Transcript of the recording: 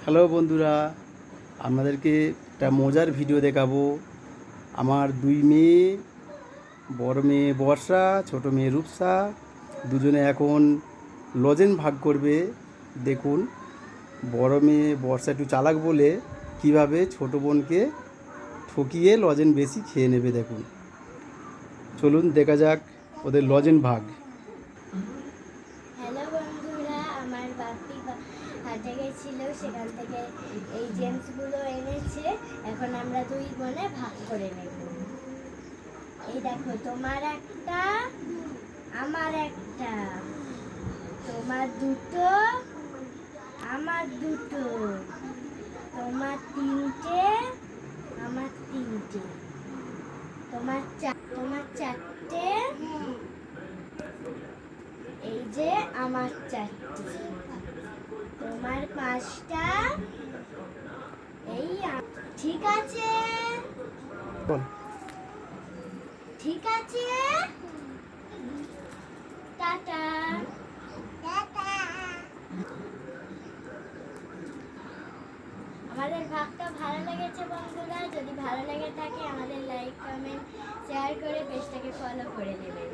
Hello বন্ধুরা, আপনাদেরকে একটা মজার ভিডিও দেখাবো। আমার দুই মেয়ে, বড় মেয়ে বর্ষা, ছোট মেয়ে রূপসা, দুজনে এখন লজেন ভাগ করবে। দেখুন, বড় মেয়ে বর্ষা একটু চালাক বলে কিভাবে ছোট বোনকে ঠকিয়ে লজেন বেশি খেয়ে নেবে। দেখুন, চলুন দেখা যাক ওদের লজেন ভাগ। হ্যালো বন্ধুরা, আমার বাপি হাটে গেছিল, সেখান থেকে এই জেমসগুলো এনেছে। এখন আমরা দুই বোনে ভাগ করে নেব। এই দেখো, তোমার একটা, আমার একটা, তোমার দুটো, আমার দুটো, তোমার তিনটে, আমার তিনটে, তোমার চারটে, এই যে আমার চারটে, তোমার পাঁচটা, এই ঠিক আছে, বল। ঠিক আছে, টাটা। আমাদের ভাগটা ভালো লেগেছে বন্ধুরা, যদি ভালো লেগে থাকে আমাদের লাইক, কমেন্ট, শেয়ার করে পেজটাকে ফলো করে নেবেন।